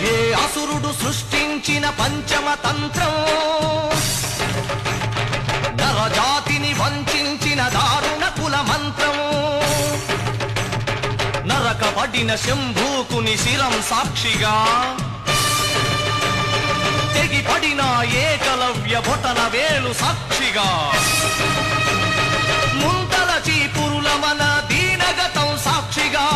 ఏ అసురుడు సృష్టించిన పంచమ తంత్రం, నరజాతిని వంచిన దారుణ కుల మంత్రం, నరకబడిన శంభూకుని శిరం సాక్షిగా, తెగిపడిన ఏకలవ్య బొటన వేలు సాక్షిగా, ముంతల చీపురుల మన దీనగతం సాక్షిగా,